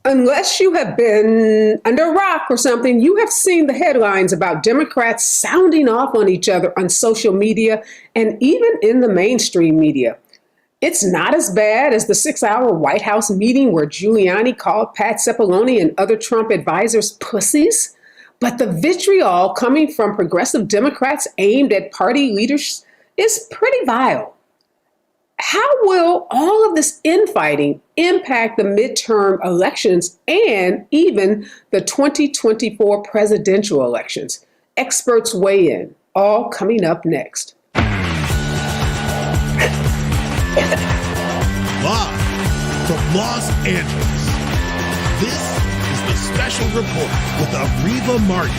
Unless you have been under a rock or something, you have seen the headlines about Democrats sounding off on each other on social media and even in the mainstream media. It's not as bad as the 6-hour White House meeting where Giuliani called Pat Cipollone and other Trump advisors pussies, but the vitriol coming from progressive Democrats aimed at party leaders is pretty vile. How will all of this infighting impact the midterm elections and even the 2024 presidential elections? Experts weigh in, all coming up next. Live from Los Angeles, this is the Special Report with Areva Martin.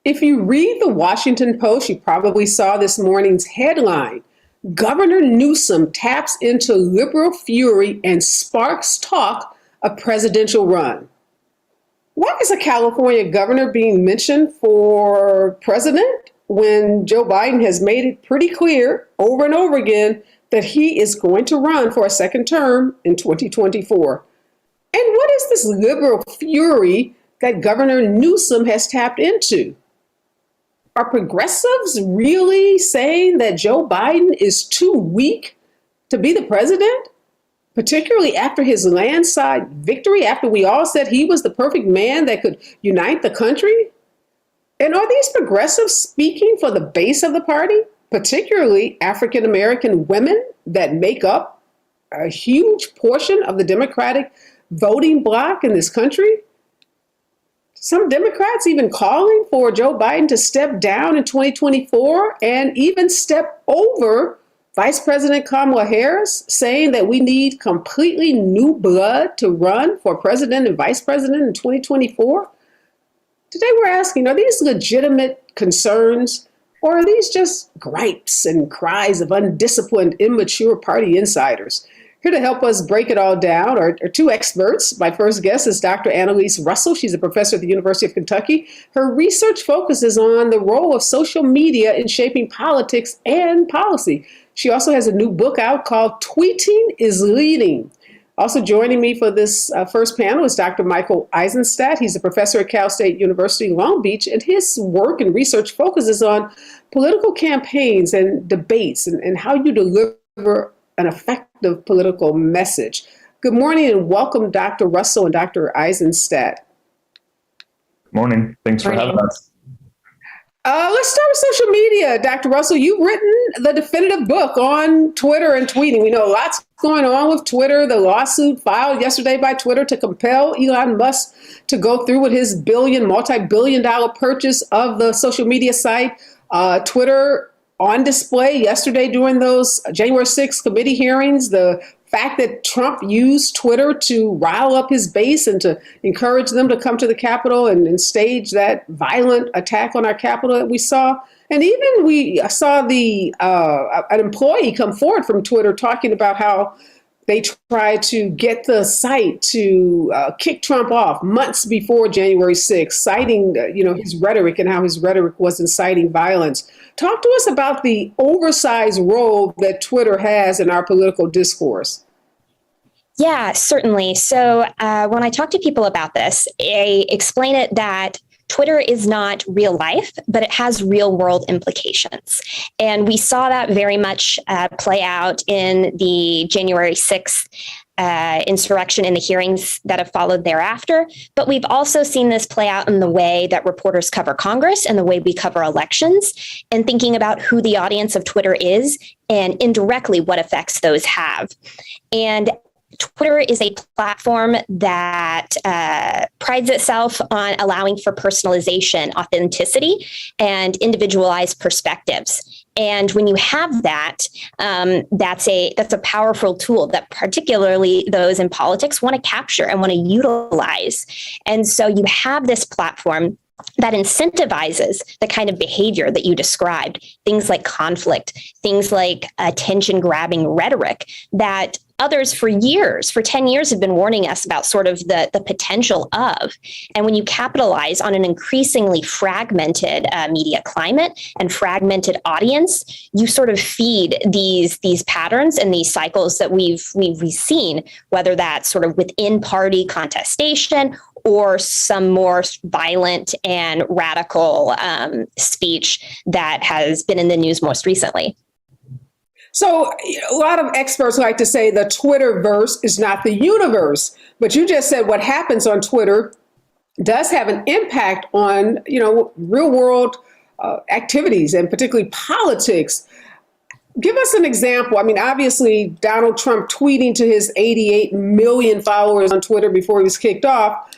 If you read the Washington Post, you probably saw this morning's headline. Governor Newsom taps into liberal fury and sparks talk of presidential run. Why is a California governor being mentioned for president when Joe Biden has made it pretty clear over and over again that he is going to run for a second term in 2024? And what is this liberal fury that Governor Newsom has tapped into? Are progressives really saying that Joe Biden is too weak to be the president, particularly after his landslide victory, after we all said he was the perfect man that could unite the country? And are these progressives speaking for the base of the party, particularly African American women that make up a huge portion of the Democratic voting bloc in this country? Some Democrats even calling for Joe Biden to step down in 2024 and even step over Vice President Kamala Harris, saying that we need completely new blood to run for president and vice president in 2024. Today we're asking, are these legitimate concerns or are these just gripes and cries of undisciplined, immature party insiders? Here to help us break it all down are two experts. My first guest is Dr. Annalise Russell. She's a professor at the University of Kentucky. Her research focuses on the role of social media in shaping politics and policy. She also has a new book out called Tweeting is Leading. Also joining me for this first panel is Dr. Michael Eisenstadt. He's a professor at Cal State University, Long Beach, and his work and research focuses on political campaigns and debates and how you deliver an effective political message. Good morning and welcome, Dr. Russell and Dr. Eisenstadt. Morning. Thanks for having us. Let's start with social media. Dr. Russell, you've written the definitive book on Twitter and tweeting. We know lots going on with Twitter. The lawsuit filed yesterday by Twitter to compel Elon Musk to go through with his multi-billion dollar purchase of the social media site. Twitter on display yesterday during those January 6th committee hearings, the fact that Trump used Twitter to rile up his base and to encourage them to come to the Capitol and stage that violent attack on our Capitol that we saw. And even we saw an employee come forward from Twitter talking about how they tried to get the site to kick Trump off months before January 6th, citing his rhetoric and how his rhetoric was inciting violence. Talk to us about the oversized role that Twitter has in our political discourse. Yeah, certainly. So when I talk to people about this, I explain it that Twitter is not real life, but it has real world implications. And we saw that very much play out in the January 6th insurrection and the hearings that have followed thereafter. But we've also seen this play out in the way that reporters cover Congress and the way we cover elections, and thinking about who the audience of Twitter is and indirectly what effects those have. And Twitter is a platform that prides itself on allowing for personalization, authenticity, and individualized perspectives. And when you have that, that's a powerful tool that particularly those in politics want to capture and want to utilize. And so you have this platform that incentivizes the kind of behavior that you described, things like conflict, things like attention-grabbing rhetoric that Others for years, for 10 years, have been warning us about sort of the potential of. And when you capitalize on an increasingly fragmented media climate and fragmented audience, you sort of feed these patterns and these cycles that we've seen, whether that's sort of within party contestation or some more violent and radical speech that has been in the news most recently. So a lot of experts like to say the Twitterverse is not the universe, but you just said what happens on Twitter does have an impact on, real world activities and particularly politics. Give us an example. I mean, obviously, Donald Trump tweeting to his 88 million followers on Twitter before he was kicked off,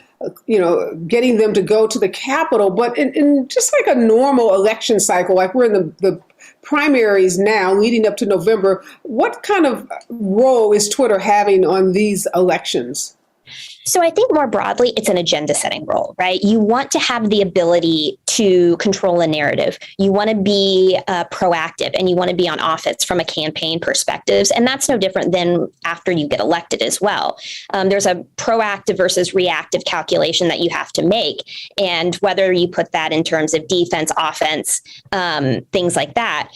getting them to go to the Capitol. But in just like a normal election cycle, like we're in the primaries now leading up to November, what kind of role is Twitter having on these elections? So I think more broadly, it's an agenda setting role, right? You want to have the ability to control a narrative. You want to be proactive and you want to be on offense from a campaign perspective. And that's no different than after you get elected as well. There's a proactive versus reactive calculation that you have to make. And whether you put that in terms of defense, offense, things like that,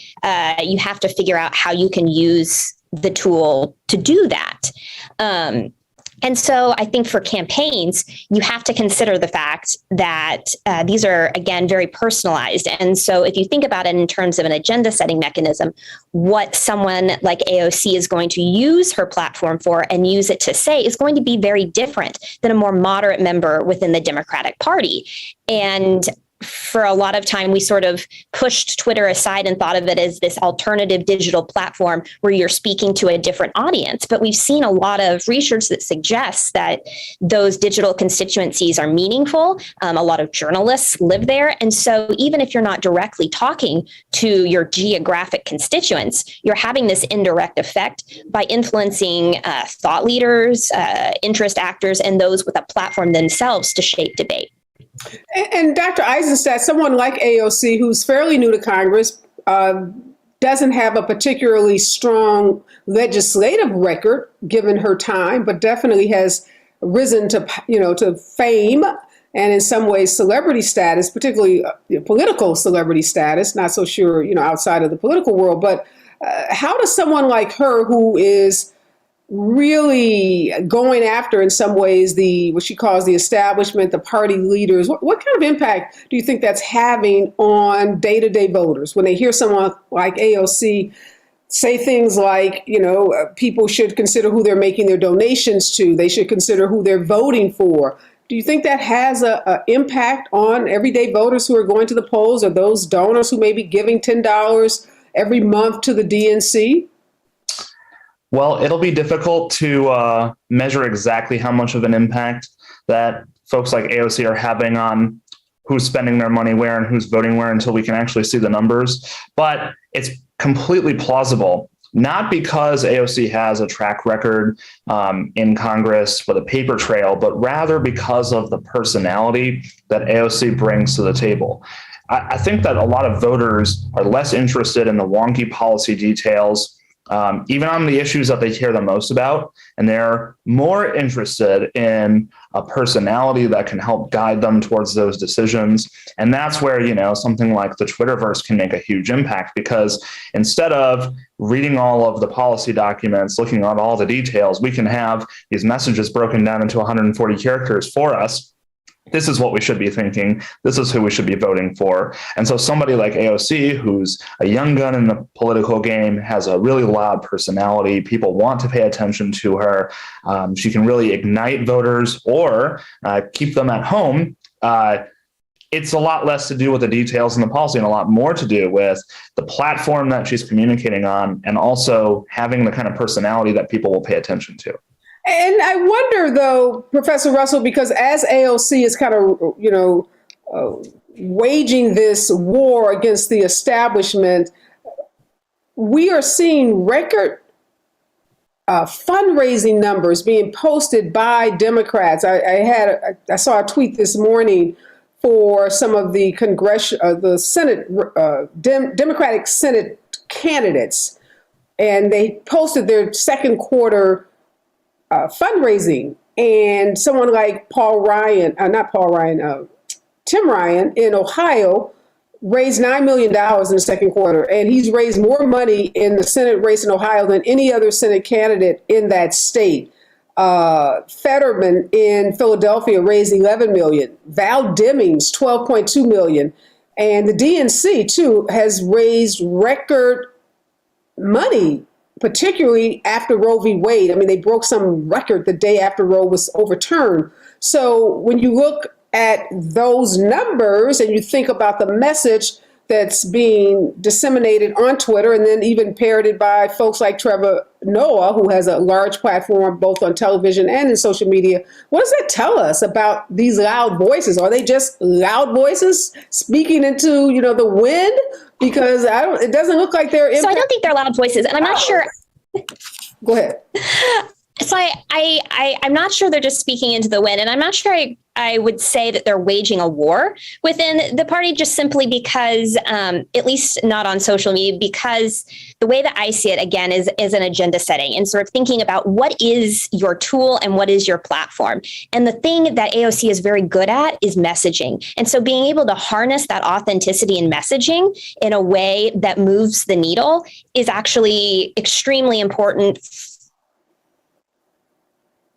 you have to figure out how you can use the tool to do that. And so I think for campaigns, you have to consider the fact that these are, again, very personalized. And so if you think about it in terms of an agenda setting mechanism, what someone like AOC is going to use her platform for and use it to say is going to be very different than a more moderate member within the Democratic Party. And for a lot of time, we sort of pushed Twitter aside and thought of it as this alternative digital platform where you're speaking to a different audience. But we've seen a lot of research that suggests that those digital constituencies are meaningful. A lot of journalists live there. And so even if you're not directly talking to your geographic constituents, you're having this indirect effect by influencing thought leaders, interest actors, and those with a platform themselves to shape debate. And Dr. Eisenstadt, someone like AOC, who's fairly new to Congress, doesn't have a particularly strong legislative record given her time, but definitely has risen to fame and in some ways celebrity status, particularly political celebrity status. Not so sure, outside of the political world. But how does someone like her, who is really going after, in some ways, what she calls the establishment, the party leaders, what kind of impact do you think that's having on day-to-day voters when they hear someone like AOC say things like, people should consider who they're making their donations to, they should consider who they're voting for? Do you think that has an impact on everyday voters who are going to the polls, or those donors who may be giving $10 every month to the DNC? Well, it'll be difficult to measure exactly how much of an impact that folks like AOC are having on who's spending their money where and who's voting where until we can actually see the numbers. But it's completely plausible, not because AOC has a track record in Congress with a paper trail, but rather because of the personality that AOC brings to the table. I think that a lot of voters are less interested in the wonky policy details, even on the issues that they care the most about, and they're more interested in a personality that can help guide them towards those decisions. And that's where, something like the Twitterverse can make a huge impact, because instead of reading all of the policy documents, looking at all the details, we can have these messages broken down into 140 characters for us. This is what we should be thinking. This is who we should be voting for. And so somebody like AOC, who's a young gun in the political game, has a really loud personality. People want to pay attention to her. She can really ignite voters or keep them at home. It's a lot less to do with the details and the policy and a lot more to do with the platform that she's communicating on, and also having the kind of personality that people will pay attention to. And I wonder, though, Professor Russell, because as AOC is kind of, waging this war against the establishment, we are seeing record fundraising numbers being posted by Democrats. I saw a tweet this morning for some of the the Senate, Democratic Senate candidates, and they posted their second quarter fundraising, and someone like Tim Ryan in Ohio raised $9 million in the second quarter, and he's raised more money in the Senate race in Ohio than any other Senate candidate in that state. Fetterman in Philadelphia raised $11 million. Val Demings, $12.2 million. And the DNC, too, has raised record money, particularly after Roe v. Wade. I mean, they broke some record the day after Roe was overturned. So when you look at those numbers and you think about the message that's being disseminated on Twitter and then even parroted by folks like Trevor Noah, who has a large platform both on television and in social media, what does that tell us about these loud voices? Are they just loud voices speaking into, the wind? Because it doesn't look like they're. So I don't think they're loud voices, and I'm not sure. Go ahead. So I'm not sure they're just speaking into the wind, and I'm not sure I would say that they're waging a war within the party, just simply because, at least not on social media, because the way that I see it, again, is an agenda setting and sort of thinking about what is your tool and what is your platform. And the thing that AOC is very good at is messaging. And so being able to harness that authenticity in messaging in a way that moves the needle is actually extremely important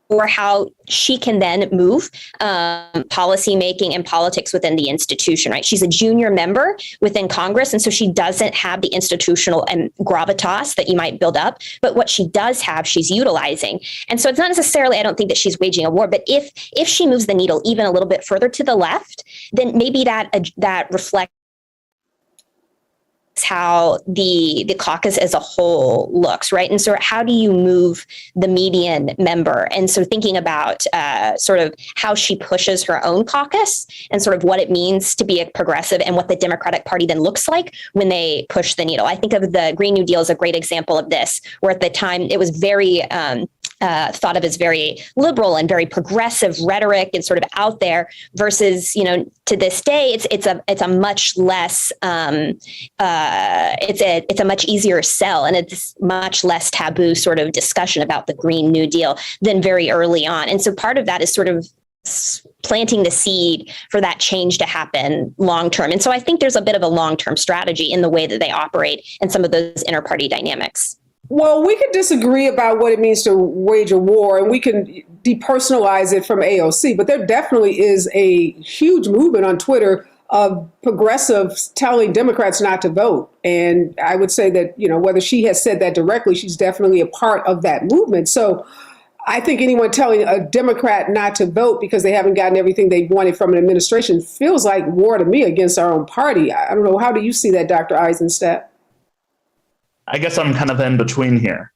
or how she can then move policy making and politics within the institution, right? She's a junior member within Congress, and so she doesn't have the institutional and gravitas that you might build up. But what she does have, she's utilizing. And so it's not necessarily, I don't think that she's waging a war, but if she moves the needle even a little bit further to the left, then maybe that reflects how the caucus as a whole looks, right? And so how do you move the median member? And so thinking about sort of how she pushes her own caucus and sort of what it means to be a progressive and what the Democratic Party then looks like when they push the needle. I think of the Green New Deal as a great example of this, where at the time it was very thought of as very liberal and very progressive rhetoric and sort of out there versus, to this day, it's a much less, it's a much easier sell, and it's much less taboo sort of discussion about the Green New Deal than very early on. And so part of that is sort of planting the seed for that change to happen long term. And so I think there's a bit of a long-term strategy in the way that they operate and some of those inter-party dynamics. Well, we could disagree about what it means to wage a war, and we can depersonalize it from AOC, but there definitely is a huge movement on Twitter of progressives telling Democrats not to vote. And I would say that, whether she has said that directly, she's definitely a part of that movement. So I think anyone telling a Democrat not to vote because they haven't gotten everything they wanted from an administration feels like war to me against our own party. I don't know. How do you see that, Dr. Eisenstadt? I guess I'm kind of in between here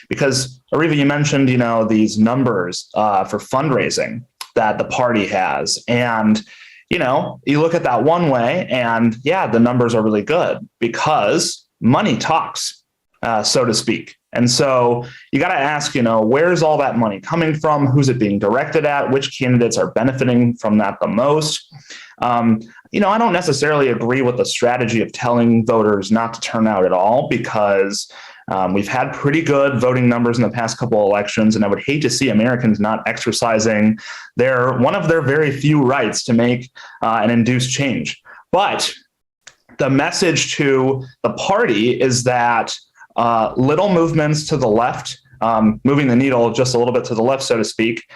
because Areva, you mentioned, these numbers for fundraising that the party has. And, you look at that one way and the numbers are really good because money talks, so to speak. And so you got to ask, where's all that money coming from? Who's it being directed at? Which candidates are benefiting from that the most? I don't necessarily agree with the strategy of telling voters not to turn out at all because we've had pretty good voting numbers in the past couple of elections, and I would hate to see Americans not exercising one of their very few rights to make and induce change. But the message to the party is that little movements to the left, moving the needle just a little bit to the left, so to speak,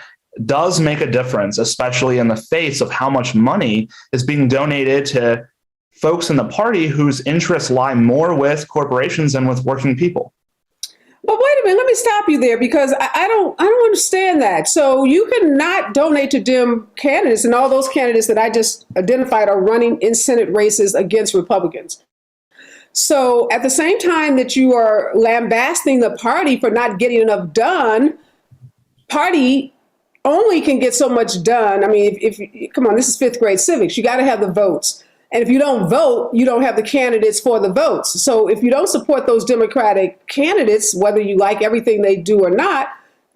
does make a difference, especially in the face of how much money is being donated to folks in the party whose interests lie more with corporations than with working people. But wait a minute, let me stop you there because I don't understand that. So you cannot donate to Dem candidates, and all those candidates that I just identified are running in Senate races against Republicans. So at the same time that you are lambasting the party for not getting enough done, party only can get so much done. I mean, if come on, this is fifth grade civics. You got to have the votes. And if you don't vote, you don't have the candidates for the votes. So if you don't support those Democratic candidates, whether you like everything they do or not,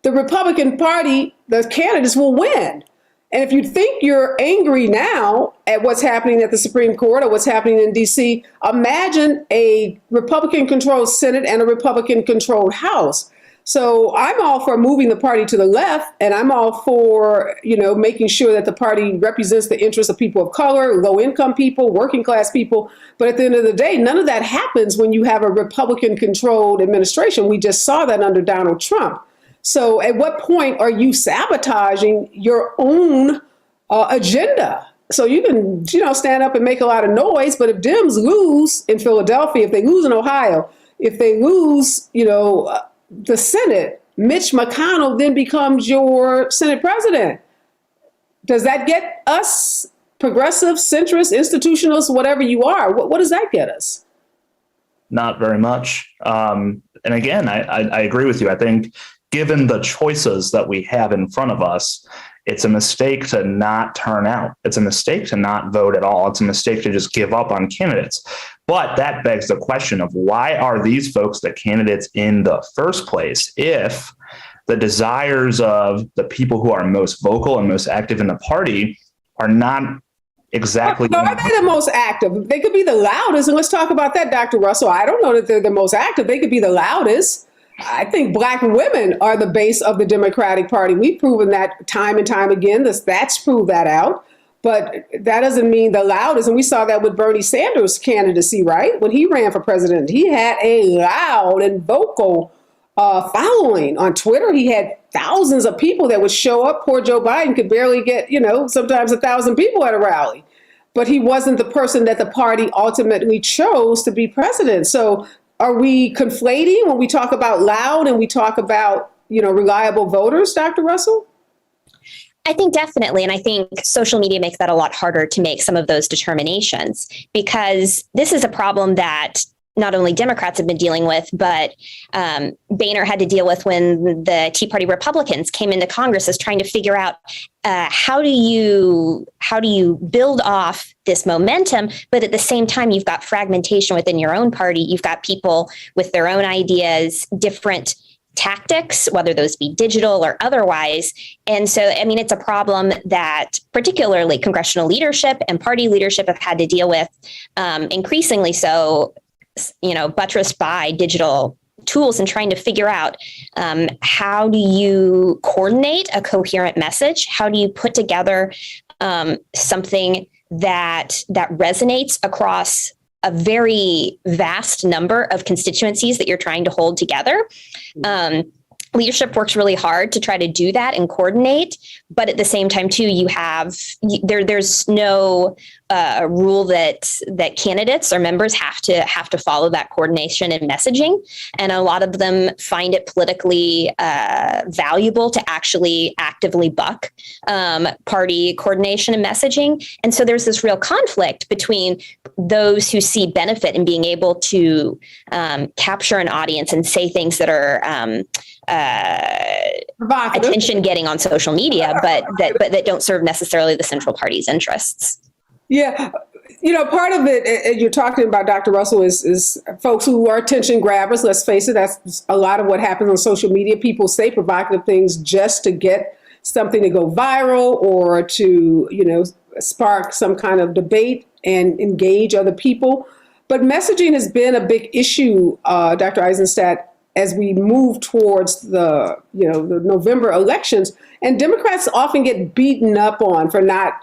the Republican Party, the candidates will win. And if you think you're angry now at what's happening at the Supreme Court or what's happening in D.C., imagine a Republican-controlled Senate and a Republican-controlled House. So I'm all for moving the party to the left, and I'm all for, making sure that the party represents the interests of people of color, low income people, working class people. But at the end of the day, none of that happens when you have a Republican controlled administration. We just saw that under Donald Trump. So at what point are you sabotaging your own agenda? So you can, stand up and make a lot of noise, but if Dems lose in Philadelphia, if they lose in Ohio, if they lose, the Senate, Mitch McConnell then becomes your Senate president. Does that get us progressive, centrist, institutionalists, whatever you are? What does that get us? Not very much. And again, I agree with you. I think given the choices that we have in front of us, it's a mistake to not turn out. It's a mistake to not vote at all. It's a mistake to just give up on candidates. But that begs the question of why are these folks the candidates in the first place if the desires of the people who are most vocal and most active in the party are not exactly. No, are they the most active? They could be the loudest. And let's talk about that, Dr. Russell. I don't know that they're the most active. They could be the loudest. I think Black women are the base of the Democratic Party. We've proven that time and time again. The stats prove that out. But that doesn't mean the loudest. And we saw that with Bernie Sanders' candidacy, right? When he ran for president, he had a loud and vocal following on Twitter. He had thousands of people that would show up. Poor Joe Biden could barely get, sometimes 1,000 people at a rally. But he wasn't the person that the party ultimately chose to be president. So are we conflating when we talk about loud and we talk about, reliable voters, Dr. Russell? I think definitely. And I think social media makes that a lot harder to make some of those determinations, because this is a problem that not only Democrats have been dealing with, but Boehner had to deal with when the Tea Party Republicans came into Congress, is trying to figure out how do you build off this momentum, but at the same time, you've got fragmentation within your own party. You've got people with their own ideas, different tactics, whether those be digital or otherwise. And so, it's a problem that particularly congressional leadership and party leadership have had to deal with, increasingly so, buttressed by digital tools, and trying to figure out how do you coordinate a coherent message? How do you put together something that resonates across a very vast number of constituencies that you're trying to hold together? Leadership works really hard to try to do that and coordinate, but at the same time, too, there's no rule that candidates or members have to follow that coordination and messaging, and a lot of them find it politically valuable to actually actively buck party coordination and messaging. And so there's this real conflict between those who see benefit in being able to capture an audience and say things that are attention getting on social media, but that don't serve necessarily the central party's interests. Yeah. Part of it, you're talking about, Dr. Russell, is folks who are attention grabbers. Let's face it, that's a lot of what happens on social media. People say provocative things just to get something to go viral or to, spark some kind of debate and engage other people. But messaging has been a big issue, Dr. Eisenstadt, as we move towards the November elections. And Democrats often get beaten up on for not,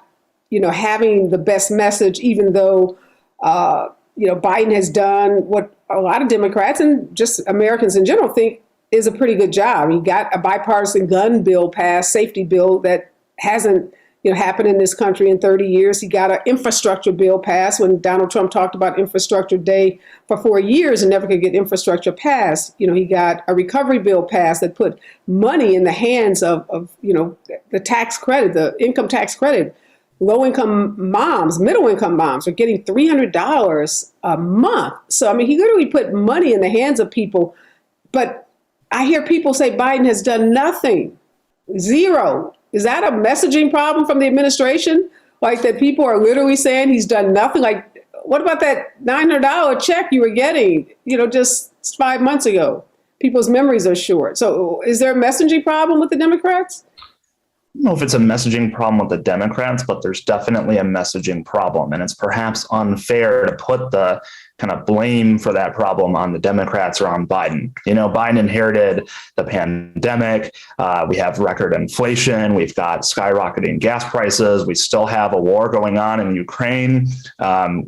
having the best message, even though, Biden has done what a lot of Democrats and just Americans in general think is a pretty good job. He got a bipartisan gun bill passed, safety bill that hasn't happened in this country in 30 years. He got an infrastructure bill passed when Donald Trump talked about infrastructure day for 4 years and never could get infrastructure passed. He got a recovery bill passed that put money in the hands of the tax credit, the income tax credit. Low-income moms, middle-income moms are getting $300 a month. So, he literally put money in the hands of people. But I hear people say Biden has done nothing, zero. Is that a messaging problem from the administration? Like that people are literally saying he's done nothing? Like, what about that $900 check you were getting, just 5 months ago? People's memories are short. So is there a messaging problem with the Democrats? don't know if it's a messaging problem with the Democrats, but there's definitely a messaging problem. And it's perhaps unfair to put the kind of blame for that problem on the Democrats or on Biden. Biden inherited the pandemic. We have record inflation. We've got skyrocketing gas prices. We still have a war going on in Ukraine.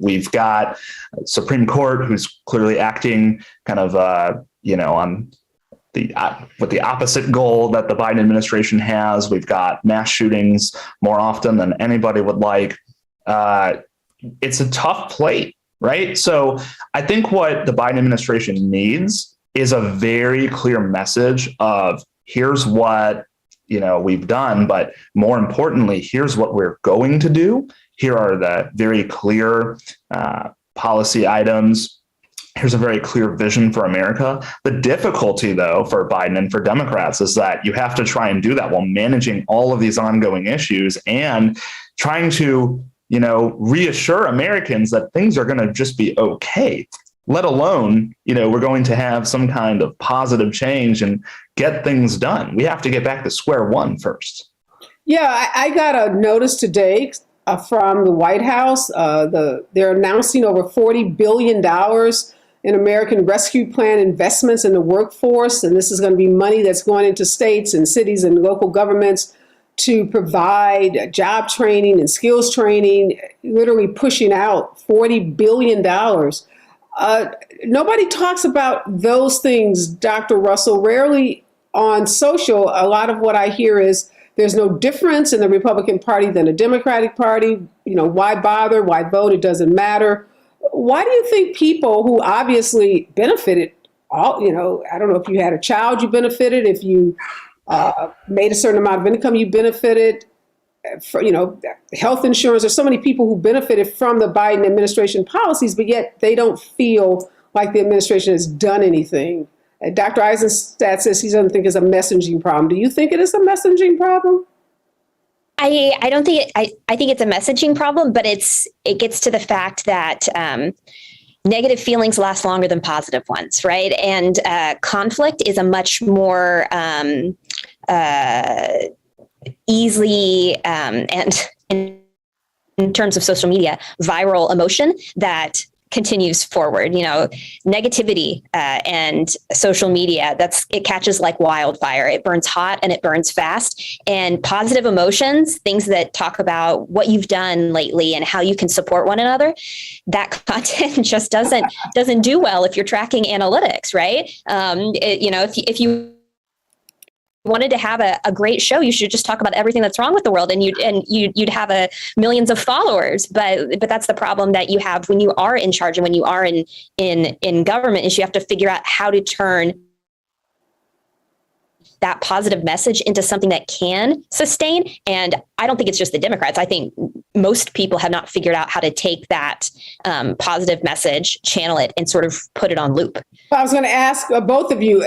We've got Supreme Court who's clearly acting kind of, on with the opposite goal that the Biden administration has. We've got mass shootings more often than anybody would like. It's a tough plate, right? So I think what the Biden administration needs is a very clear message of here's what we've done, but more importantly, here's what we're going to do. Here are the very clear policy items. Here's a very clear vision for America. The difficulty, though, for Biden and for Democrats is that you have to try and do that while managing all of these ongoing issues and trying to, reassure Americans that things are going to just be okay, let alone, we're going to have some kind of positive change and get things done. We have to get back to square one first. Yeah, I got a notice today from the White House. They're announcing over $40 billion in American Rescue Plan investments in the workforce. And this is going to be money that's going into states and cities and local governments to provide job training and skills training, literally pushing out $40 billion. Nobody talks about those things, Dr. Russell. Rarely on social, a lot of what I hear is there's no difference in the Republican Party than the Democratic Party. Why bother? Why vote? It doesn't matter. Why do you think people who obviously benefited, I don't know if you had a child, you benefited, if you made a certain amount of income, you benefited, for, health insurance. There's so many people who benefited from the Biden administration policies, but yet they don't feel like the administration has done anything. Dr. Eisenstadt says he doesn't think it's a messaging problem. Do you think it is a messaging problem? I don't think I think it's a messaging problem, but it gets to the fact that negative feelings last longer than positive ones, right? And conflict is a much more easily and in terms of social media, viral emotion that continues forward. Negativity and social media, it catches like wildfire. It burns hot and it burns fast. And positive emotions, things that talk about what you've done lately and how you can support one another, that content just doesn't do well if you're tracking analytics, right? If you wanted to have a great show, you should just talk about everything that's wrong with the world, and you'd have millions of followers. But that's the problem that you have when you are in charge and when you are in government, is you have to figure out how to turn that positive message into something that can sustain. And I don't think it's just the Democrats. I think most people have not figured out how to take that positive message, channel it, and sort of put it on loop. I was going to ask both of you,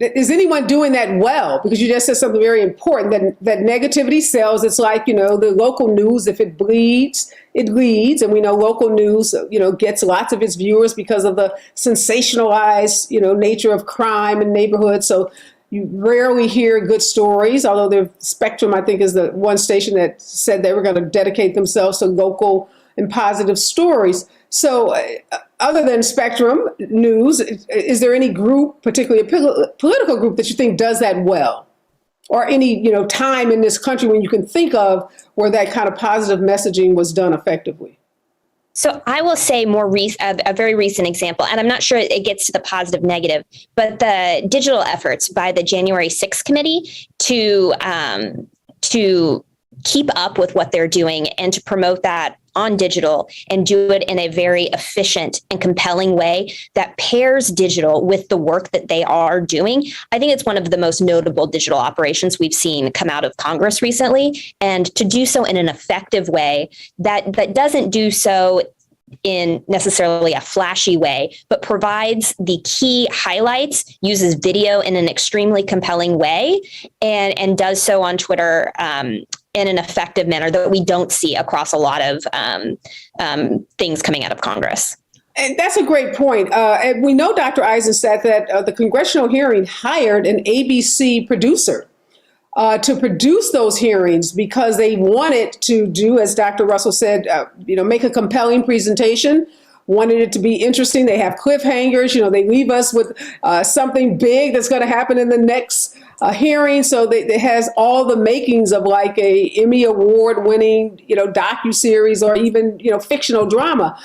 is anyone doing that well? Because you just said something very important, that negativity sells. It's like, the local news, if it bleeds, it leads. And we know local news, gets lots of its viewers because of the sensationalized, nature of crime in neighborhoods. So you rarely hear good stories, although the Spectrum, I think, is the one station that said they were going to dedicate themselves to local and positive stories. So other than Spectrum News, is there any group, particularly a political group, that you think does that well? Or any, time in this country when you can think of where that kind of positive messaging was done effectively? So I will say a very recent example, and I'm not sure it gets to the positive negative, but the digital efforts by the January 6th committee to keep up with what they're doing and to promote that on digital and do it in a very efficient and compelling way that pairs digital with the work that they are doing. I think it's one of the most notable digital operations we've seen come out of Congress recently, and to do so in an effective way that doesn't do so in necessarily a flashy way, but provides the key highlights, uses video in an extremely compelling way, and does so on Twitter in an effective manner that we don't see across a lot of things coming out of Congress. And that's a great point. And we know, Dr. Eisenstadt, that the congressional hearing hired an ABC producer to produce those hearings because they wanted to do, as Dr. Russell said, make a compelling presentation, wanted it to be interesting. They have cliffhangers, they leave us with something big that's going to happen in the next hearing. So it has all the makings of like a Emmy Award winning, docuseries or even, fictional drama.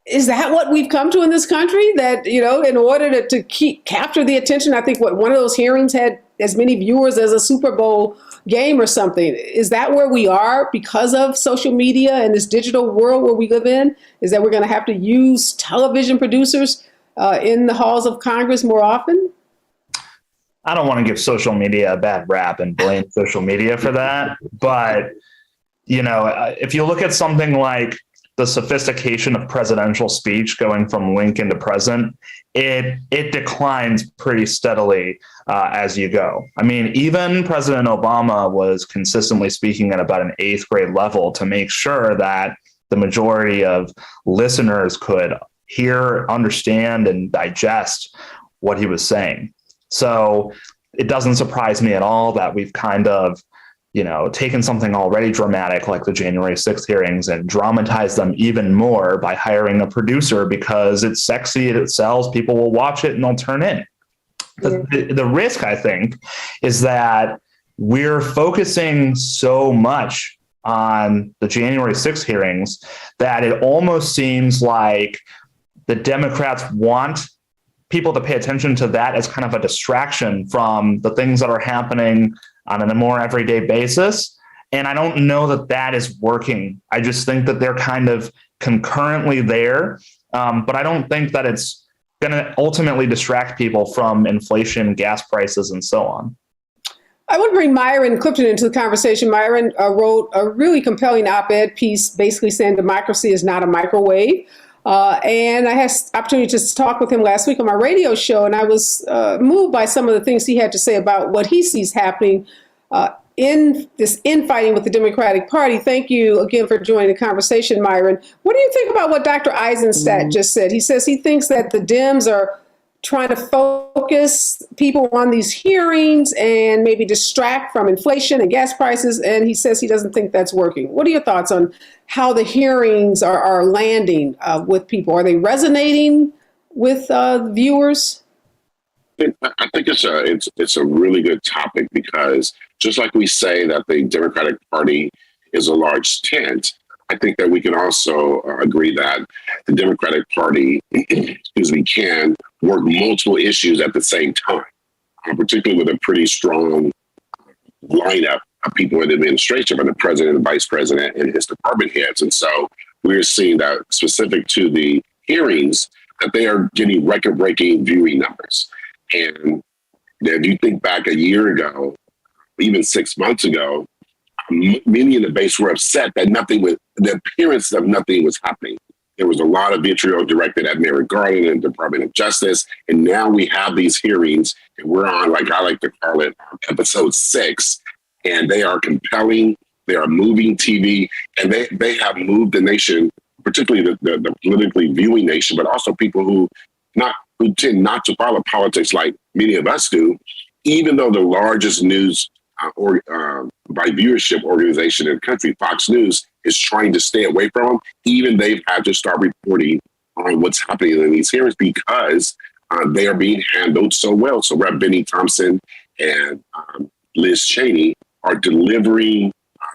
Is that what we've come to in this country? That, in order to capture the attention, I think one of those hearings had as many viewers as a Super Bowl game or something. Is that where we are because of social media and this digital world where we live in? Is that we're going to have to use television producers in the halls of Congress more often? I don't want to give social media a bad rap and blame social media for that. But, if you look at something like the sophistication of presidential speech going from Lincoln to present, it declines pretty steadily as you go. I mean, even President Obama was consistently speaking at about an 8th grade level to make sure that the majority of listeners could hear, understand, and digest what he was saying. So it doesn't surprise me at all that we've kind of taken something already dramatic like the January 6th hearings and dramatized them even more by hiring a producer because it's sexy, it sells, people will watch it and they'll turn in. The risk, I think, is that we're focusing so much on the January 6th hearings that it almost seems like the Democrats want people to pay attention to that as kind of a distraction from the things that are happening on a more everyday basis. And I don't know that that is working. I just think that they're kind of concurrently there. But I don't think that it's going to ultimately distract people from inflation, gas prices, and so on. I would bring Myron Clifton into the conversation. Myron wrote a really compelling op-ed piece basically saying democracy is not a microwave. And I had opportunity to talk with him last week on my radio show, and I was moved by some of the things he had to say about what he sees happening in this infighting with the Democratic Party. Thank you again for joining the conversation, Myron. What do you think about what Dr. Eisenstadt just said? He says he thinks that the Dems are trying to focus people on these hearings and maybe distract from inflation and gas prices. And he says he doesn't think that's working. What are your thoughts on how the hearings are landing with people? Are they resonating with viewers? I think it's a really good topic because just like we say that the Democratic Party is a large tent, I think that we can also agree that the Democratic Party, can work multiple issues at the same time, particularly with a pretty strong lineup of people in the administration, but the president, the vice president, and his department heads. And so we're seeing that specific to the hearings, that they are getting record-breaking viewing numbers. And if you think back a year ago, even 6 months ago, many in the base were upset that the appearance of nothing was happening. There was a lot of vitriol directed at Merrick Garland and the Department of Justice. And now we have these hearings and we're on, like I like to call it, episode 6. And they are compelling. They are moving TV. And they have moved the nation, particularly the politically viewing nation, but also people who tend not to follow politics like many of us do, even though the largest news by viewership organization in the country, Fox News, is trying to stay away from them. Even they've had to start reporting on what's happening in these hearings because they are being handled so well. So Rep. Benny Thompson and Liz Cheney are delivering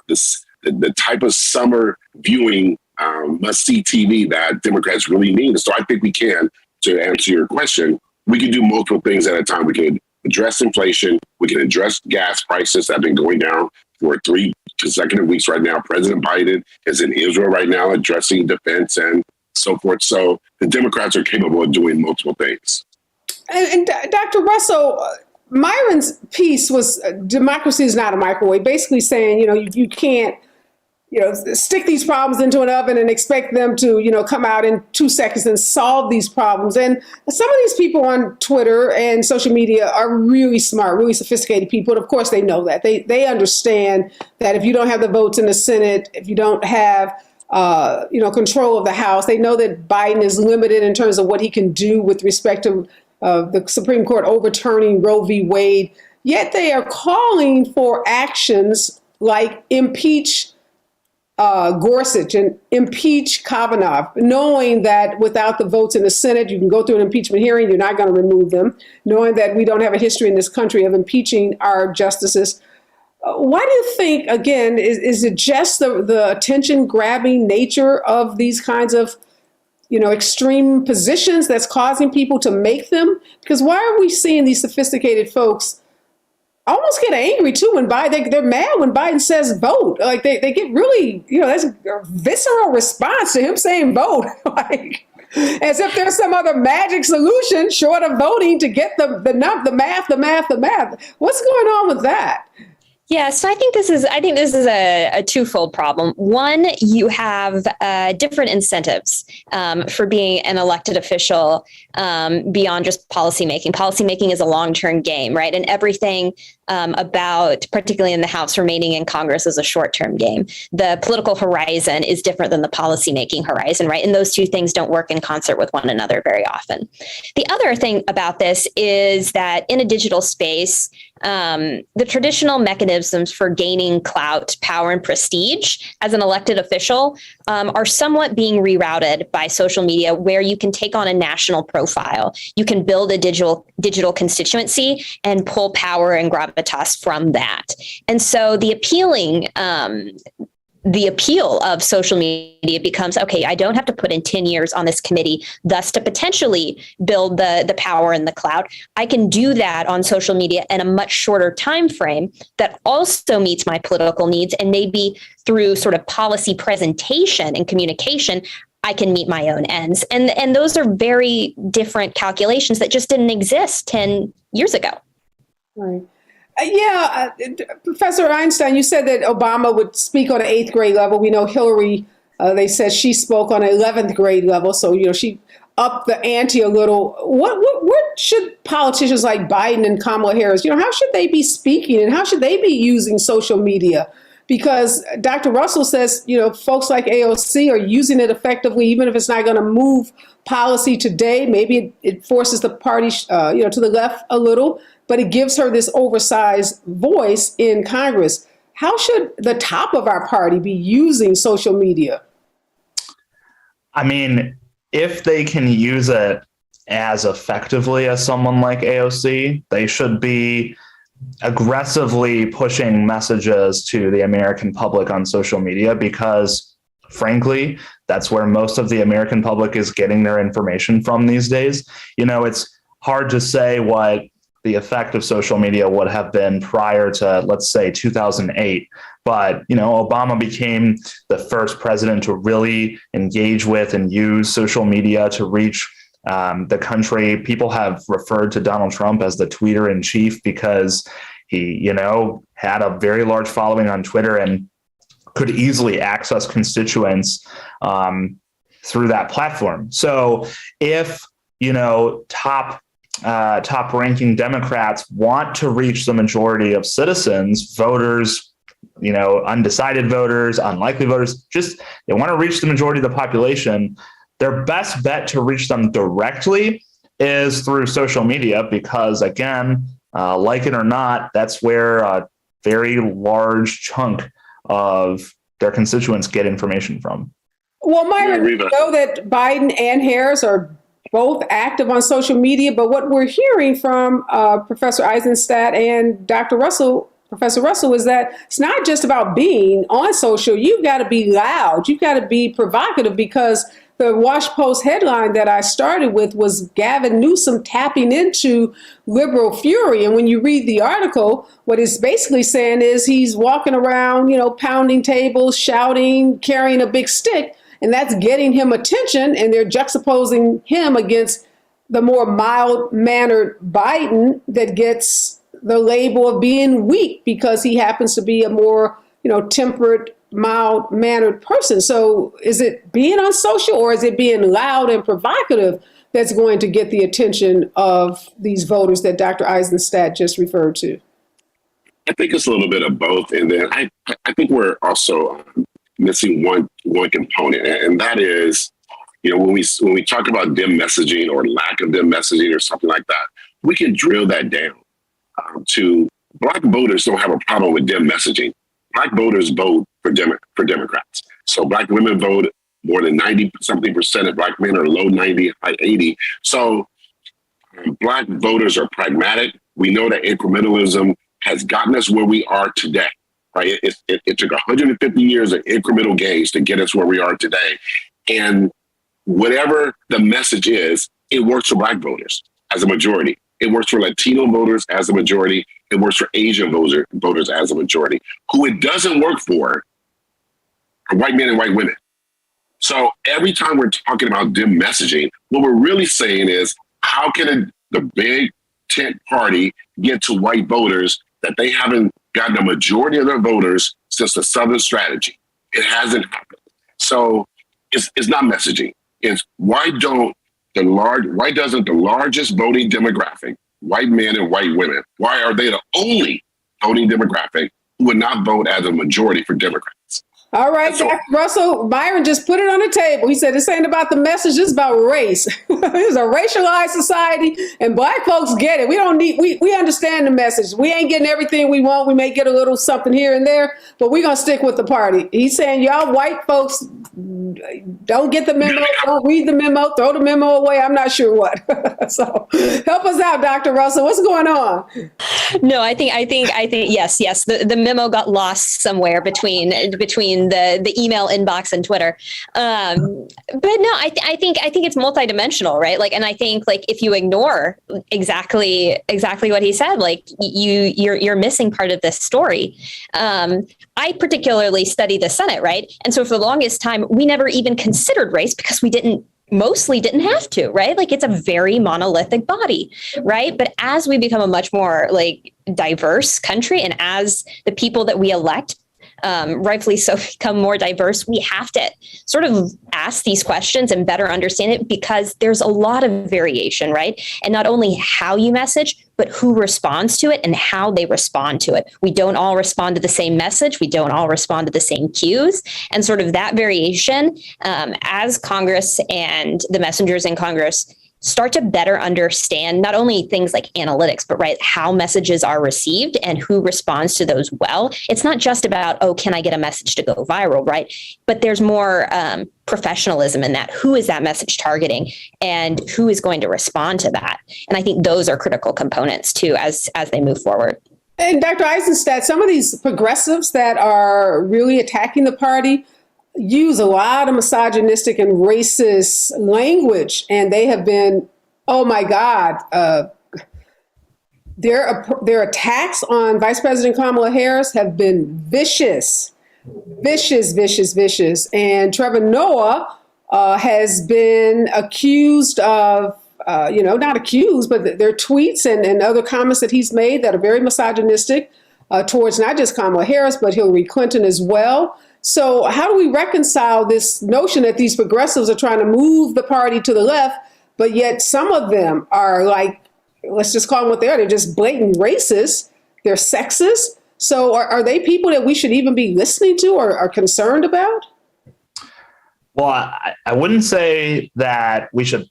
the type of summer viewing must-see TV that Democrats really need. So I think we can, to answer your question, we can do multiple things at a time. We can address inflation. We can address gas prices that have been going down for 3 consecutive weeks right now. President Biden is in Israel right now addressing defense and so forth. So the Democrats are capable of doing multiple things. And Dr. Russell, Myron's piece was democracy is not a microwave, basically saying, you can't, stick these problems into an oven and expect them to, come out in 2 seconds and solve these problems. And some of these people on Twitter and social media are really smart, really sophisticated people. And of course, they know that. They understand that if you don't have the votes in the Senate, if you don't have, control of the House, they know that Biden is limited in terms of what he can do with respect to the Supreme Court overturning Roe v. Wade. Yet they are calling for actions like impeach Gorsuch and impeach Kavanaugh, knowing that without the votes in the Senate, you can go through an impeachment hearing, you're not going to remove them, knowing that we don't have a history in this country of impeaching our justices. Why do you think, again, is it just the attention-grabbing nature of these kinds of, extreme positions that's causing people to make them? Because why are we seeing these sophisticated folks almost get angry too when they're mad when Biden says vote? Like they get really, that's a visceral response to him saying vote, like as if there's some other magic solution short of voting to get the math. What's going on with that? Yeah, so I think this is a twofold problem. One, you have different incentives for being an elected official beyond just policymaking. Policymaking is a long-term game, right? And everything about, particularly in the House, remaining in Congress is a short-term game. The political horizon is different than the policymaking horizon, right? And those two things don't work in concert with one another very often. The other thing about this is that in a digital space, the traditional mechanisms for gaining clout, power, and prestige as an elected official are somewhat being rerouted by social media, where you can take on a national profile. You can build a digital constituency and pull power and gravitas from that. And so the appeal of social media becomes, okay, I don't have to put in 10 years on this committee, thus to potentially build the power and the clout. I can do that on social media in a much shorter time frame that also meets my political needs, and maybe through sort of policy presentation and communication, I can meet my own ends. And those are very different calculations that just didn't exist 10 years ago. Right. Professor Einstein, you said that Obama would speak on an 8th grade level. We know Hillary, they said she spoke on an 11th grade level. So, she upped the ante a little. What should politicians like Biden and Kamala Harris, how should they be speaking, and how should they be using social media? Because Dr. Russell says, folks like AOC are using it effectively, even if it's not going to move policy today. Maybe it forces the party, to the left a little, but it gives her this oversized voice in Congress. How should the top of our party be using social media? I mean, if they can use it as effectively as someone like AOC, they should be aggressively pushing messages to the American public on social media, because frankly, that's where most of the American public is getting their information from these days. It's hard to say what the effect of social media would have been prior to, let's say, 2008. But, Obama became the first president to really engage with and use social media to reach the country. People have referred to Donald Trump as the tweeter in chief because he, had a very large following on Twitter and could easily access constituents through that platform. So if, top ranking Democrats want to reach the majority of citizens, voters, undecided voters, unlikely voters, they want to reach the majority of the population, their best bet to reach them directly is through social media, because again, like it or not, that's where a very large chunk of their constituents get information from. Well, Myron, we know that Biden and Harris are both active on social media, but what we're hearing from Professor Eisenstadt and Professor Russell, is that it's not just about being on social. You've got to be loud. You've got to be provocative, because the Wash Post headline that I started with was Gavin Newsom tapping into liberal fury. And when you read the article, what it's basically saying is he's walking around, pounding tables, shouting, carrying a big stick, and that's getting him attention. And they're juxtaposing him against the more mild-mannered Biden that gets the label of being weak because he happens to be a more, temperate, mild-mannered person. So is it being on social, or is it being loud and provocative that's going to get the attention of these voters that Dr. Eisenstadt just referred to? I think it's a little bit of both. And then I think we're also missing one component, and that is, when we talk about dim messaging or lack of dim messaging or something like that, we can drill that down to Black voters don't have a problem with dim messaging. Black voters vote for Democrats. So Black women vote more than 90-something%, and Black men are low 90, high 80. So Black voters are pragmatic. We know that incrementalism has gotten us where we are today. Right? It took 150 years of incremental gains to get us where we are today. And whatever the message is, it works for Black voters as a majority. It works for Latino voters as a majority. It works for Asian voters as a majority. Who it doesn't work for are white men and white women. So every time we're talking about dim messaging, what we're really saying is, how can the big tent party get to white voters that they haven't gotten a majority of their voters since the Southern strategy? It hasn't happened. So it's not messaging. It's why doesn't the largest voting demographic, white men and white women, why are they the only voting demographic who would not vote as a majority for Democrats? All right, So, Dr. Russell, Byron just put it on the table. He said, this ain't about the message, it's about race. It's a racialized society, and Black folks get it. We understand the message. We ain't getting everything we want. We may get a little something here and there, but we're going to stick with the party. He's saying, y'all white folks don't get the memo, don't read the memo, throw the memo away. I'm not sure what. So help us out, Dr. Russell. What's going on? No, I think yes. The memo got lost somewhere between the email inbox and Twitter. But no, I think it's multidimensional, right? Like, and I think like if you ignore exactly what he said, like you're missing part of this story. I particularly study the Senate, right? And so for the longest time, we never even considered race because we mostly didn't have to, right? Like it's a very monolithic body, right? But as we become a much more like diverse country, and as the people that we elect rightfully so become more diverse, we have to sort of ask these questions and better understand it, because there's a lot of variation, right? And not only how you message, but who responds to it and how they respond to it. We don't all respond to the same message. We don't all respond to the same cues. And sort of that variation, as Congress and the messengers in Congress start to better understand not only things like analytics, but right, how messages are received and who responds to those well. It's not just about, oh, can I get a message to go viral, right? But there's more professionalism in that. Who is that message targeting and who is going to respond to that? And I think those are critical components too, as they move forward. And Dr. Eisenstadt, some of these progressives that are really attacking the party use a lot of misogynistic and racist language, and they have been, oh my God, their attacks on Vice President Kamala Harris have been vicious. And Trevor Noah has been accused of, not accused, but their tweets and other comments that he's made that are very misogynistic towards not just Kamala Harris, but Hillary Clinton as well. So how do we reconcile this notion that these progressives are trying to move the party to the left, but yet some of them are like, let's just call them what they are. They're just blatant racists. They're sexist. So are they people that we should even be listening to or are concerned about? Well, I wouldn't say that we should,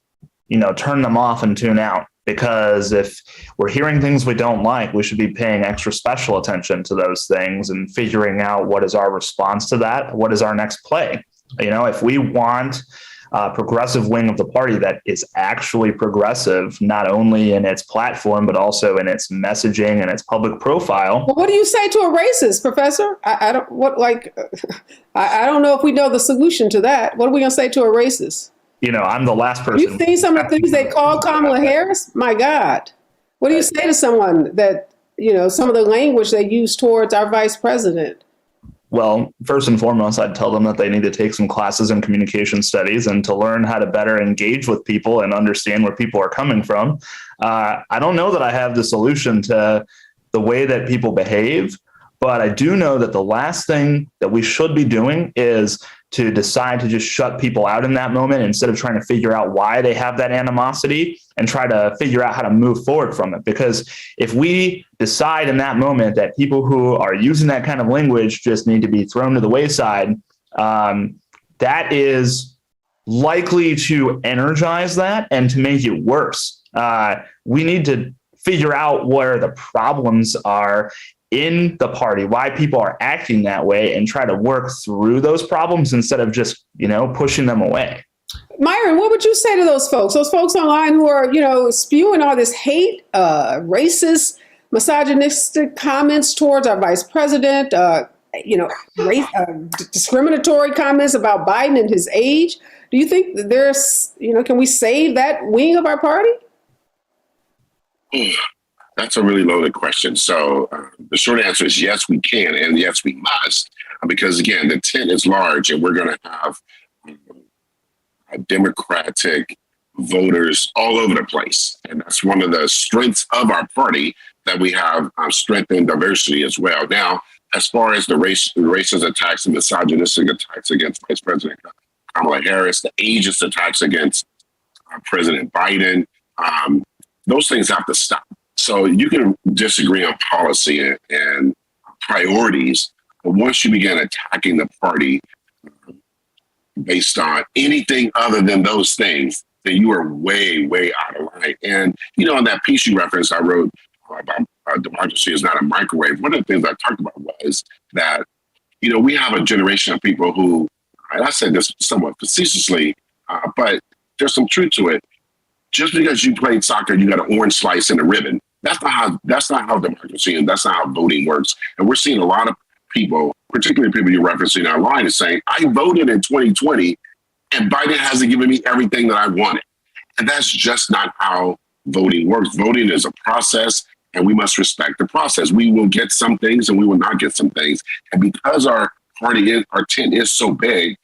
turn them off and tune out, because if we're hearing things we don't like, we should be paying extra special attention to those things and figuring out what is our response to that. What is our next play? If we want a progressive wing of the party that is actually progressive, not only in its platform, but also in its messaging and its public profile. Well, what do you say to a racist, Professor? I don't know if we know the solution to that. What are we going to say to a racist? I'm the last person. You've seen some of the things they call Kamala Harris? My God. What do you say to someone that, some of the language they use towards our vice president? Well, first and foremost, I'd tell them that they need to take some classes in communication studies and to learn how to better engage with people and understand where people are coming from. I don't know that I have the solution to the way that people behave, but I do know that the last thing that we should be doing is to decide to just shut people out in that moment instead of trying to figure out why they have that animosity and try to figure out how to move forward from it. Because if we decide in that moment that people who are using that kind of language just need to be thrown to the wayside, that is likely to energize that and to make it worse. We need to figure out where the problems are in the party, why people are acting that way, and try to work through those problems instead of just, pushing them away. Myron, what would you say to those folks? Those folks online who are, spewing all this hate, racist, misogynistic comments towards our vice president, discriminatory comments about Biden and his age. Do you think that there's, can we save that wing of our party? That's a really loaded question. So the short answer is yes, we can, and yes, we must, because again, the tent is large, and we're going to have Democratic voters all over the place, and that's one of the strengths of our party, that we have strength and diversity as well. Now, as far as the racist attacks and misogynistic attacks against Vice President Kamala Harris, the ageist attacks against President Biden, those things have to stop. So you can disagree on policy and priorities, but once you begin attacking the party based on anything other than those things, then you are way, way out of line. And, in that piece you referenced, I wrote about democracy is not a microwave. One of the things I talked about was that, we have a generation of people who, and I said this somewhat facetiously, but there's some truth to it. Just because you played soccer, you got an orange slice and a ribbon. That's not how democracy and that's not how voting works. And we're seeing a lot of people, particularly people you're referencing online, is saying, I voted in 2020 and Biden hasn't given me everything that I wanted. And that's just not how voting works. Voting is a process, and we must respect the process. We will get some things and we will not get some things. And because our tent is so big,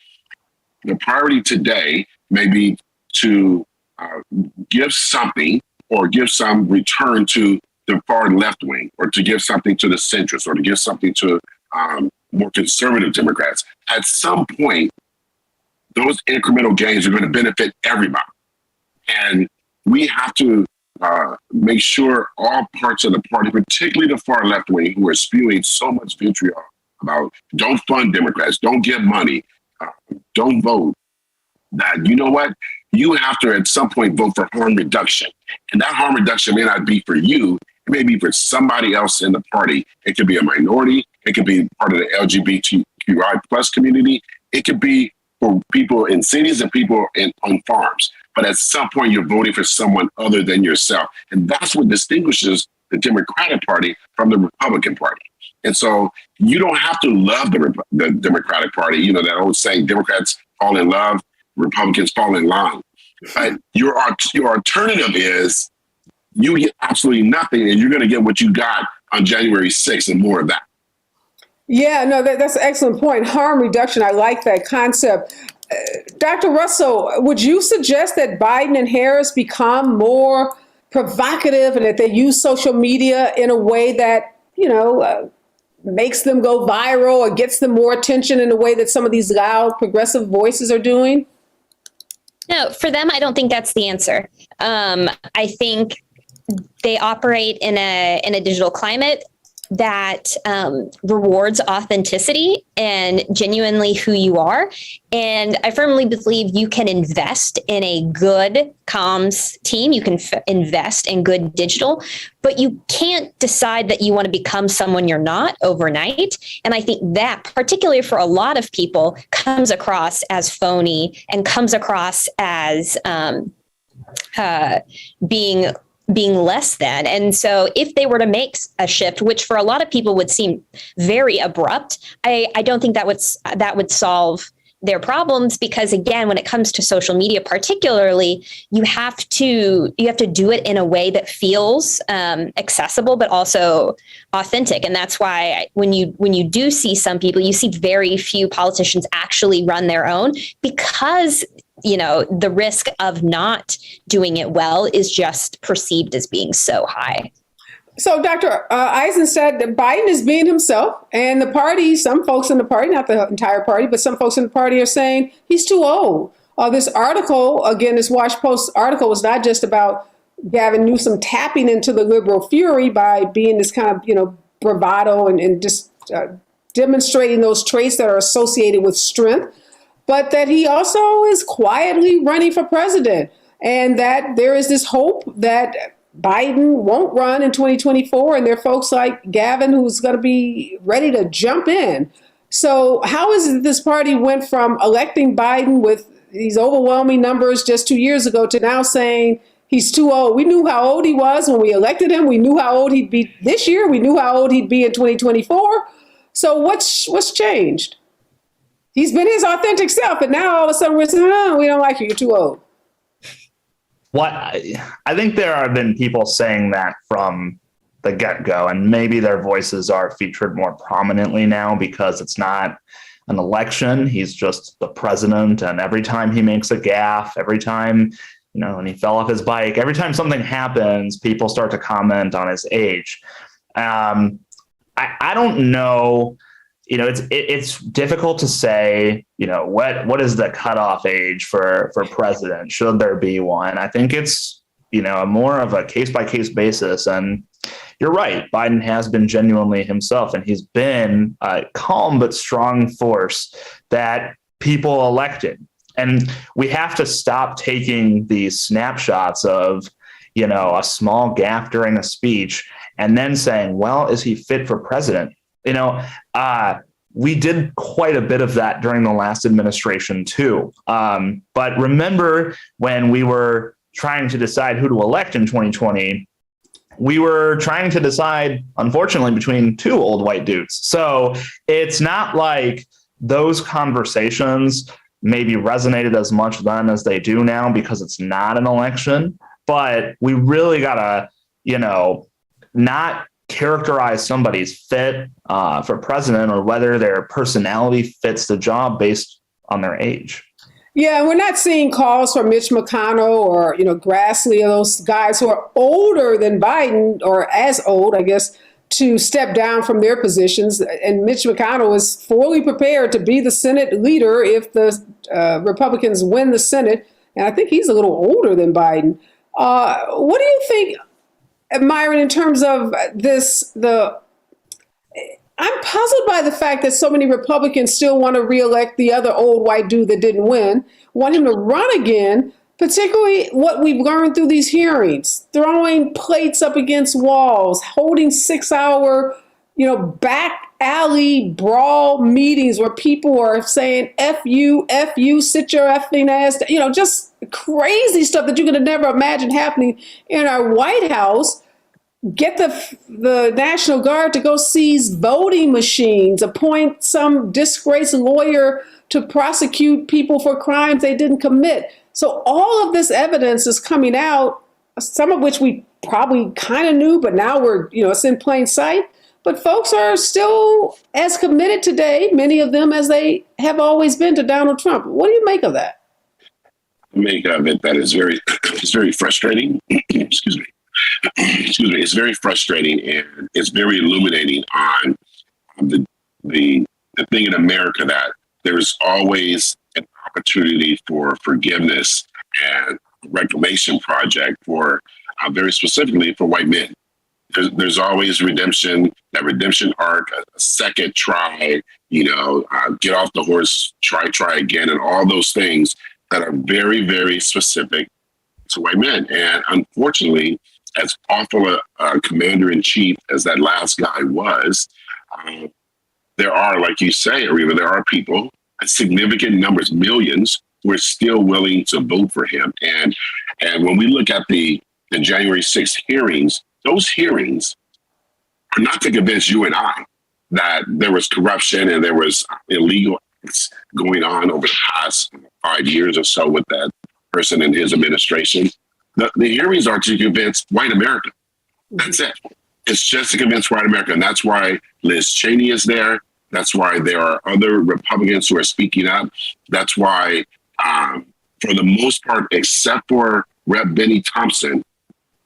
the priority today may be to give something or give some return to the far left wing, or to give something to the centrists, or to give something to more conservative Democrats. At some point, those incremental gains are going to benefit everybody. And we have to make sure all parts of the party, particularly the far left wing, who are spewing so much vitriol about don't fund Democrats, don't give money, don't vote, that, you know what? You have to at some point vote for harm reduction. And that harm reduction may not be for you. It may be for somebody else in the party. It could be a minority. It could be part of the LGBTQI plus community. It could be for people in cities and people on farms. But at some point, you're voting for someone other than yourself. And that's what distinguishes the Democratic Party from the Republican Party. And so you don't have to love the Democratic Party. That old saying, Democrats fall in love, Republicans fall in line. But your alternative is you get absolutely nothing, and you're going to get what you got on January 6th and more of that. Yeah, no, that's an excellent point. Harm reduction. I like that concept. Dr. Russell, would you suggest that Biden and Harris become more provocative and that they use social media in a way that, makes them go viral or gets them more attention in a way that some of these loud progressive voices are doing? No, for them, I don't think that's the answer. I think they operate in a digital climate that rewards authenticity and genuinely who you are. And I firmly believe you can invest in a good comms team. You can invest in good digital, but you can't decide that you want to become someone you're not overnight. And I think that, particularly for a lot of people, comes across as phony and comes across as being less than. And so if they were to make a shift, which for a lot of people would seem very abrupt, I don't think that would solve their problems, because again, when it comes to social media particularly, you have to do it in a way that feels accessible but also authentic. And that's why when you do see some people, you see very few politicians actually run their own, because the risk of not doing it well is just perceived as being so high. So Dr. Eisen said that Biden is being himself, and the party, some folks in the party, not the entire party, but some folks in the party are saying he's too old. This article, again, this Wash Post article was not just about Gavin Newsom tapping into the liberal fury by being this kind of, bravado and just demonstrating those traits that are associated with strength, but that he also is quietly running for president, and that there is this hope that Biden won't run in 2024, and there are folks like Gavin who's going to be ready to jump in. So how is it this party went from electing Biden with these overwhelming numbers just 2 years ago to now saying he's too old? We knew how old he was when we elected him. We knew how old he'd be this year. We knew how old he'd be in 2024. So what's changed? He's been his authentic self, and now all of a sudden we're saying, "Oh, we don't like you. You're too old." I think there have been people saying that from the get-go, and maybe their voices are featured more prominently now because it's not an election. He's just the president, and every time he makes a gaffe, every time, when he fell off his bike, every time something happens, people start to comment on his age. I don't know. It's difficult to say, what is the cutoff age for president? Should there be one? I think it's, more of a case by case basis. And you're right. Biden has been genuinely himself, and he's been a calm but strong force that people elected. And we have to stop taking these snapshots of, a small gaffe during a speech and then saying, well, is he fit for president? We did quite a bit of that during the last administration too. But remember when we were trying to decide who to elect in 2020, we were trying to decide, unfortunately, between two old white dudes. So it's not like those conversations maybe resonated as much then as they do now because it's not an election. But we really gotta, not characterize somebody's fit for president or whether their personality fits the job based on their age. Yeah, we're not seeing calls for Mitch McConnell or, Grassley or those guys who are older than Biden or as old, I guess, to step down from their positions. And Mitch McConnell is fully prepared to be the Senate leader if the Republicans win the Senate. And I think he's a little older than Biden. What do you think, Myron, in terms of this, I'm puzzled by the fact that so many Republicans still want to reelect the other old white dude that didn't win, want him to run again, particularly what we've learned through these hearings, throwing plates up against walls, holding 6-hour, back alley brawl meetings where people are saying, F you, sit your effing ass, just crazy stuff that you could have never imagined happening in our White House. Get the National Guard to go seize voting machines, appoint some disgraced lawyer to prosecute people for crimes they didn't commit. So all of this evidence is coming out, some of which we probably kind of knew, but now it's in plain sight. But folks are still as committed today, many of them, as they have always been to Donald Trump. What do you make of that? I make of it that it's very frustrating. Excuse me. It's very frustrating, and it's very illuminating on the thing in America that there's always an opportunity for forgiveness and reclamation project for very specifically for white men. There's always redemption, that redemption arc, a second try, get off the horse, try again, and all those things that are very, very specific to white men. And unfortunately, as awful a commander-in-chief as that last guy was, there are, like you say, Areva, there are people, significant numbers, millions, who are still willing to vote for him. And when we look at the January 6th hearings, those hearings are not to convince you and I that there was corruption and there was illegal acts going on over the past 5 years or so with that person and his administration. The hearings are to convince white America. That's it. It's just to convince white America. And that's why Liz Cheney is there. That's why there are other Republicans who are speaking up. That's why, for the most part, except for Rep. Benny Thompson,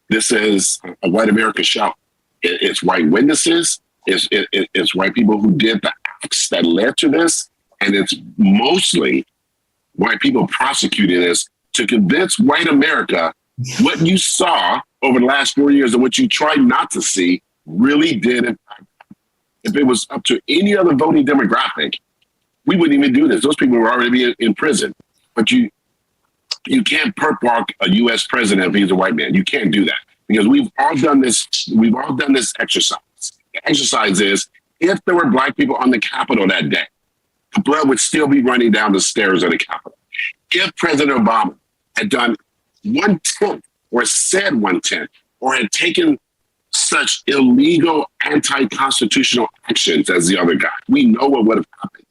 this is a white America show. It's white witnesses. It's white people who did the acts that led to this. And it's mostly white people prosecuting this to convince white America what you saw over the last 4 years and what you tried not to see really did impact. If it was up to any other voting demographic, we wouldn't even do this. Those people were already in prison. But you can't perp walk a U.S. president if he's a white man. You can't do that. because we've all done this. We've all done this exercise. The exercise is, if there were Black people on the Capitol that day, the blood would still be running down the stairs of the Capitol. If President Obama had done 1/10 or said 1/10 or had taken such illegal anti-constitutional actions as the other guy, we know what would have happened.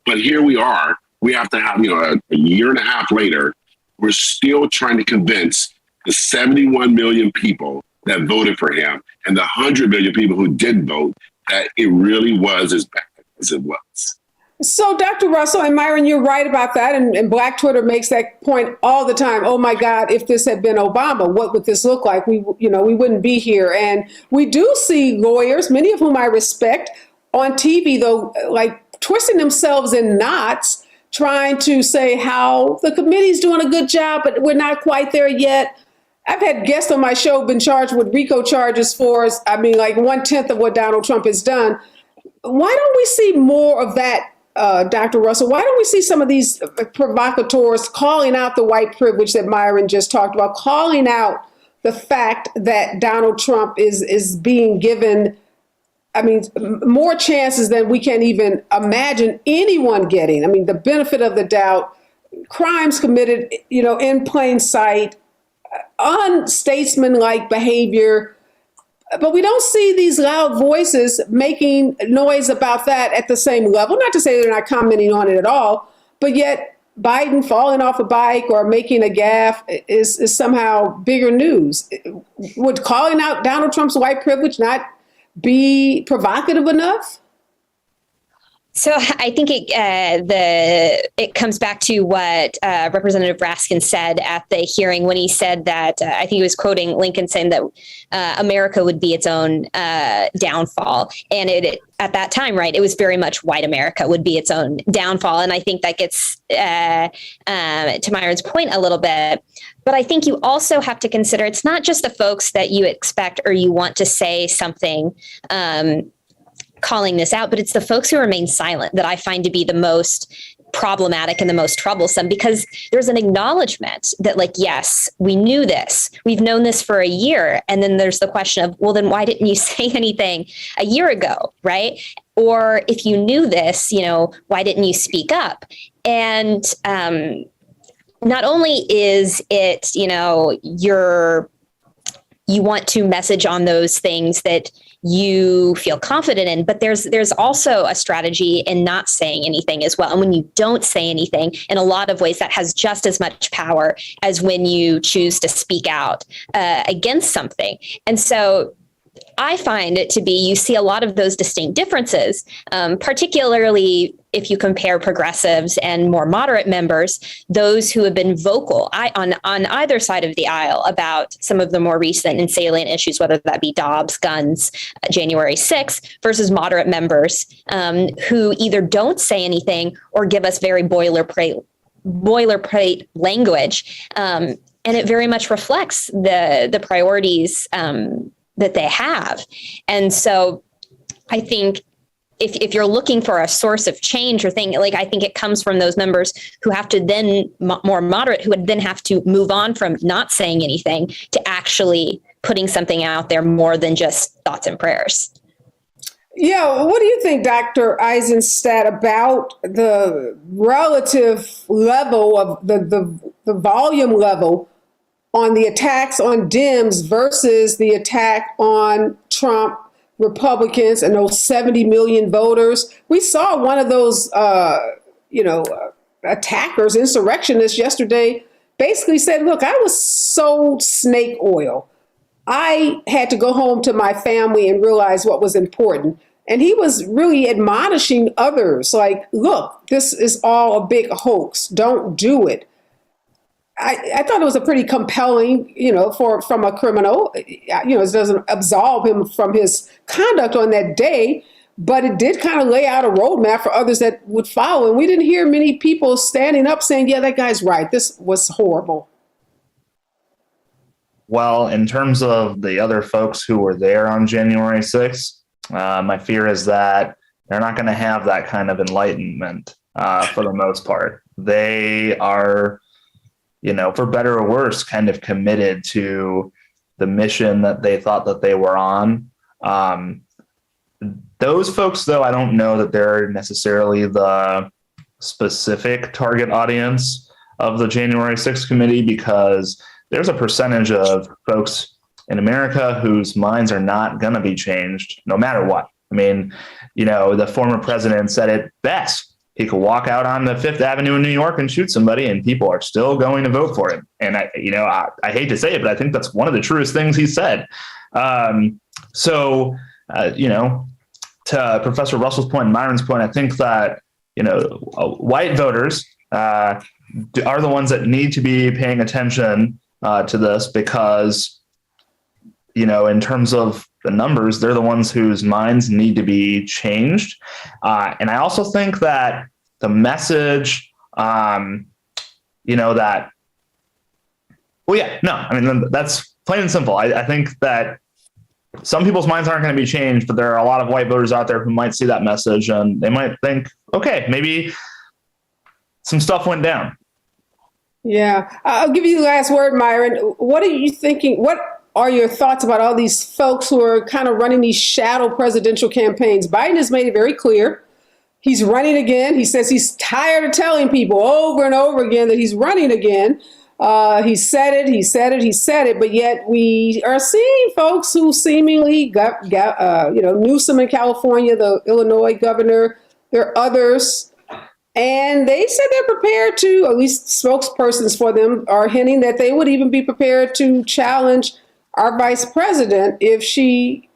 But here we are. We have to have, a year and a half later, we're still trying to convince the 71 million people that voted for him and the 100 million people who didn't vote that it really was as bad as it was. So, Dr. Russell and Myron, you're right about that. And Black Twitter makes that point all the time. Oh, my God, if this had been Obama, what would this look like? We wouldn't be here. And we do see lawyers, many of whom I respect, on TV, though, like twisting themselves in knots, trying to say how the committee's doing a good job, but we're not quite there yet. I've had guests on my show been charged with RICO charges for, like 1/10 of what Donald Trump has done. Why don't we see more of that? Dr. Russell, why don't we see some of these provocateurs calling out the white privilege that Myron just talked about, calling out the fact that Donald Trump is being given, more chances than we can even imagine anyone getting. The benefit of the doubt, crimes committed, in plain sight, unstatesmanlike behavior. But we don't see these loud voices making noise about that at the same level. Not to say they're not commenting on it at all, but yet Biden falling off a bike or making a gaffe is somehow bigger news. Would calling out Donald Trump's white privilege not be provocative enough? So I think it comes back to what Representative Raskin said at the hearing when he said that I think he was quoting Lincoln saying that America would be its own downfall, and at that time, right, it was very much white America would be its own downfall, and I think that gets to Myron's point a little bit. But I think you also have to consider it's not just the folks that you expect or you want to say something. Calling this out, but it's the folks who remain silent that I find to be the most problematic and the most troublesome, because there's an acknowledgement that, like, yes, we knew this, we've known this for a year. And then there's the question of, well, then why didn't you say anything a year ago, right? Or if you knew this, why didn't you speak up? And not only is it, you want to message on those things that you feel confident in, but there's also a strategy in not saying anything as well. And when you don't say anything, in a lot of ways, that has just as much power as when you choose to speak out against something. And so I find it to be, you see a lot of those distinct differences, particularly if you compare progressives and more moderate members, those who have been vocal on either side of the aisle about some of the more recent and salient issues, whether that be Dobbs, guns, January 6th, versus moderate members who either don't say anything or give us very boilerplate language. And it very much reflects the priorities that they have. And so I think if you're looking for a source of change or thing, like, I think it comes from those members who have to then, more moderate, who would then have to move on from not saying anything to actually putting something out there more than just thoughts and prayers. Yeah, what do you think, Dr. Eisenstadt, about the relative level of the volume level on the attacks on Dems versus the attack on Trump Republicans and those 70 million voters? We saw one of those, attackers, insurrectionists yesterday, basically said, look, I was sold snake oil. I had to go home to my family and realize what was important. And he was really admonishing others, like, look, this is all a big hoax. Don't do it. I thought it was a pretty compelling, from a criminal. It doesn't absolve him from his conduct on that day, but it did kind of lay out a roadmap for others that would follow. And we didn't hear many people standing up saying, yeah, that guy's right. This was horrible. Well, in terms of the other folks who were there on January 6th, my fear is that they're not going to have that kind of enlightenment for the most part. They are, for better or worse, kind of committed to the mission that they thought that they were on. Those folks, though, I don't know that they're necessarily the specific target audience of the January 6th committee, because there's a percentage of folks in America whose minds are not going to be changed no matter what. I mean, the former president said it best. He could walk out on the Fifth Avenue in New York and shoot somebody, and people are still going to vote for him. And I hate to say it, but I think that's one of the truest things he said. To Professor Russell's point and Myron's point, I think that white voters are the ones that need to be paying attention to this, because in terms of the numbers, they're the ones whose minds need to be changed. And I also think that the message, that's plain and simple. I think that some people's minds aren't going to be changed, but there are a lot of white voters out there who might see that message and they might think, okay, maybe some stuff went down. Yeah. I'll give you the last word, Myron. What are you thinking? What are your thoughts about all these folks who are kind of running these shadow presidential campaigns? Biden has made it very clear he's running again. He says he's tired of telling people over and over again that he's running again. He said it, but yet we are seeing folks who seemingly Newsom in California, the Illinois governor, there are others, and they said they're prepared to, at least spokespersons for them are hinting that they would even be prepared to challenge our vice president if she,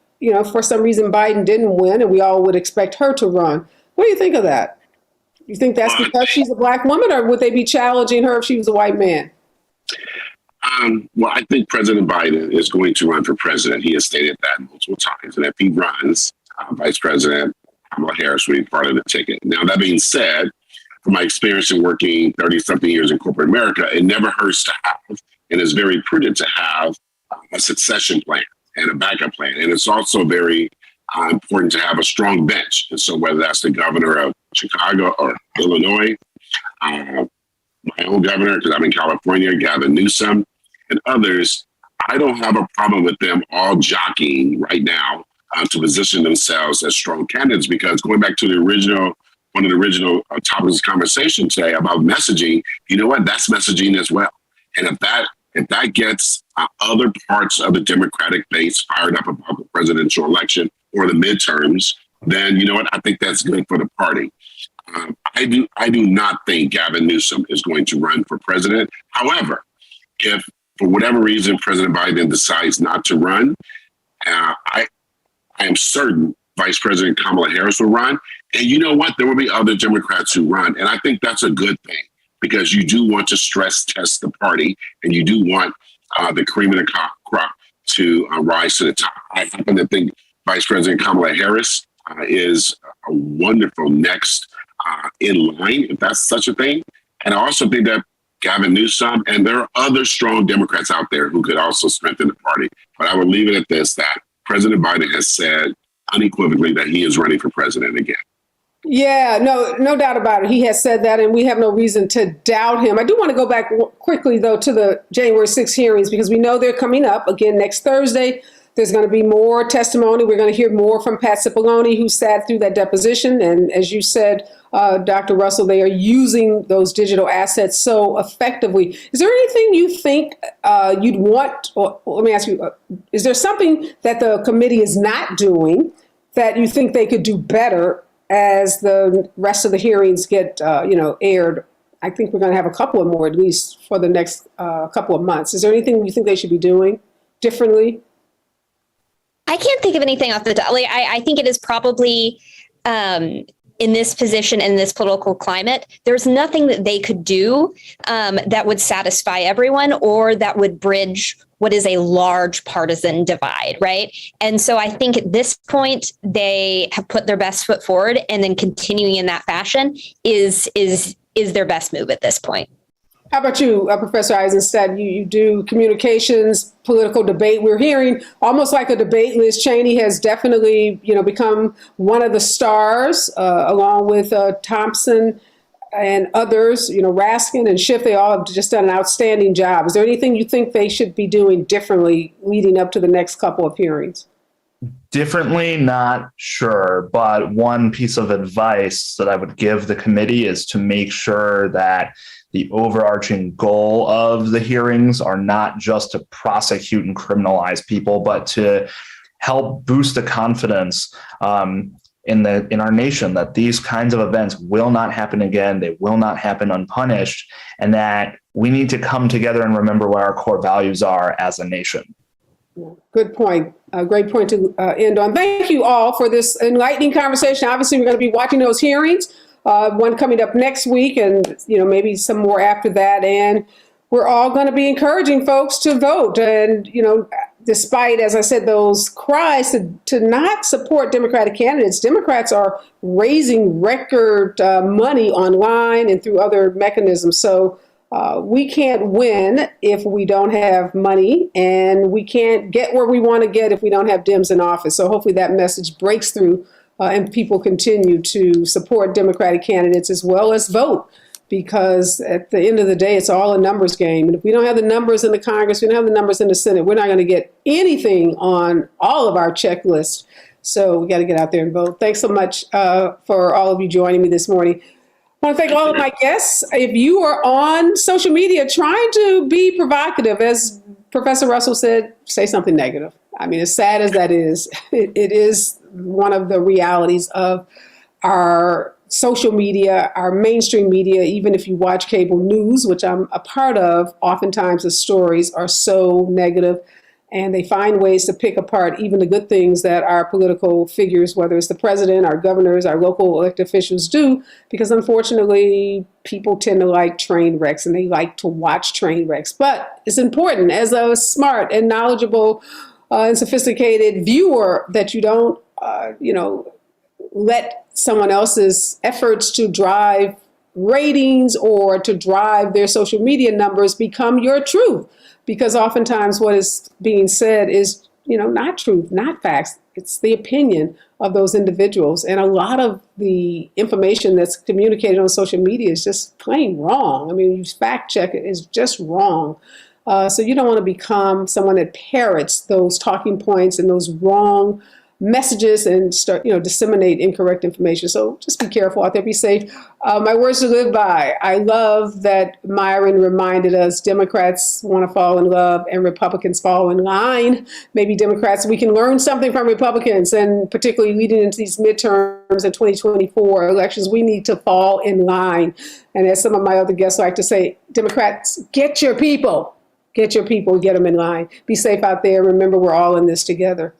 for some reason Biden didn't win and we all would expect her to run. What do you think of that? You think that's because she's a black woman, or would they be challenging her if she was a white man? Well, I think President Biden is going to run for president. He has stated that multiple times. And if he runs, Vice President Kamala Harris will be part of the ticket. Now, that being said, from my experience in working 30-something years in corporate America, it never hurts to have, and it's very prudent to have, a succession plan and a backup plan. And it's also very important to have a strong bench. And so whether that's the governor of Chicago or Illinois, my own governor, because I'm in California, Gavin Newsom, and others, I don't have a problem with them all jockeying right now to position themselves as strong candidates, because going back to one of the original topics of conversation today about messaging, that's messaging as well. And if that gets other parts of the Democratic base fired up about the presidential election or the midterms, then I think that's good for the party. I do not think Gavin Newsom is going to run for president. However, if for whatever reason President Biden decides not to run, I am certain Vice President Kamala Harris will run. And you know what? There will be other Democrats who run. And I think that's a good thing, because you do want to stress test the party, and you do want the cream of the crop to rise to the top. I happen to think Vice President Kamala Harris is a wonderful next in line, if that's such a thing. And I also think that Gavin Newsom, and there are other strong Democrats out there who could also strengthen the party. But I would leave it at this, that President Biden has said unequivocally that he is running for president again. Yeah, no doubt about it. He has said that, and we have no reason to doubt him. I do want to go back quickly, though, to the January 6th hearings, because we know they're coming up again next Thursday. There's going to be more testimony. We're going to hear more from Pat Cipollone, who sat through that deposition. And as you said, Dr. Russell, they are using those digital assets so effectively. Is there anything you think you'd want, or let me ask you, is there something that the committee is not doing that you think they could do better as the rest of the hearings get, aired? I think we're going to have a couple of more, at least for the next couple of months. Is there anything you think they should be doing differently? I can't think of anything off the top. I think it is probably in this position, in this political climate, there's nothing that they could do that would satisfy everyone or that would bridge what is a large partisan divide, right? And so I think at this point, they have put their best foot forward, and then continuing in that fashion is their best move at this point. How about you, Professor Eisenstadt? You do communications, political debate. We're hearing almost like a debate. Liz Cheney has definitely, become one of the stars, along with Thompson. and others, Raskin and Schiff, they all have just done an outstanding job. Is there anything you think they should be doing differently leading up to the next couple of hearings? Differently, not sure, but one piece of advice that I would give the committee is to make sure that the overarching goal of the hearings are not just to prosecute and criminalize people, but to help boost the confidence in our nation that these kinds of events will not happen again. They will not happen unpunished, and that we need to come together and remember what our core values are as a nation. Good point. A great point to end on. Thank you all for this enlightening conversation. Obviously, we're going to be watching those hearings, one coming up next week and, maybe some more after that. And we're all going to be encouraging folks to vote. And, despite, as I said, those cries to not support Democratic candidates, Democrats are raising record money online and through other mechanisms. So we can't win if we don't have money, and we can't get where we want to get if we don't have Dems in office. So hopefully that message breaks through and people continue to support Democratic candidates as well as vote, because at the end of the day, it's all a numbers game. And if we don't have the numbers in the Congress, we don't have the numbers in the Senate, we're not going to get anything on all of our checklist. So we got to get out there and vote. Thanks so much for all of you joining me this morning. I want to thank all of my guests. If you are on social media trying to be provocative, as Professor Russell said, say something negative. I mean, as sad as that is, it is one of the realities of our social media, our mainstream media. Even if you watch cable news, which I'm a part of, oftentimes the stories are so negative. And they find ways to pick apart even the good things that our political figures, whether it's the president, our governors, our local elected officials, do, because unfortunately, people tend to like train wrecks and they like to watch train wrecks. But it's important as a smart and knowledgeable and sophisticated viewer that you don't, let someone else's efforts to drive ratings or to drive their social media numbers become your truth. Because oftentimes what is being said is, not truth, not facts. It's the opinion of those individuals. And a lot of the information that's communicated on social media is just plain wrong. I mean, you fact check it, is just wrong. So you don't want to become someone that parrots those talking points and those wrong messages and start, disseminate incorrect information. So just be careful out there, be safe. My words to live by. I love that Myron reminded us Democrats want to fall in love and Republicans fall in line. Maybe Democrats, we can learn something from Republicans, and particularly leading into these midterms and 2024 elections, we need to fall in line. And as some of my other guests like to say, Democrats, get your people, get them in line. Be safe out there. Remember, we're all in this together.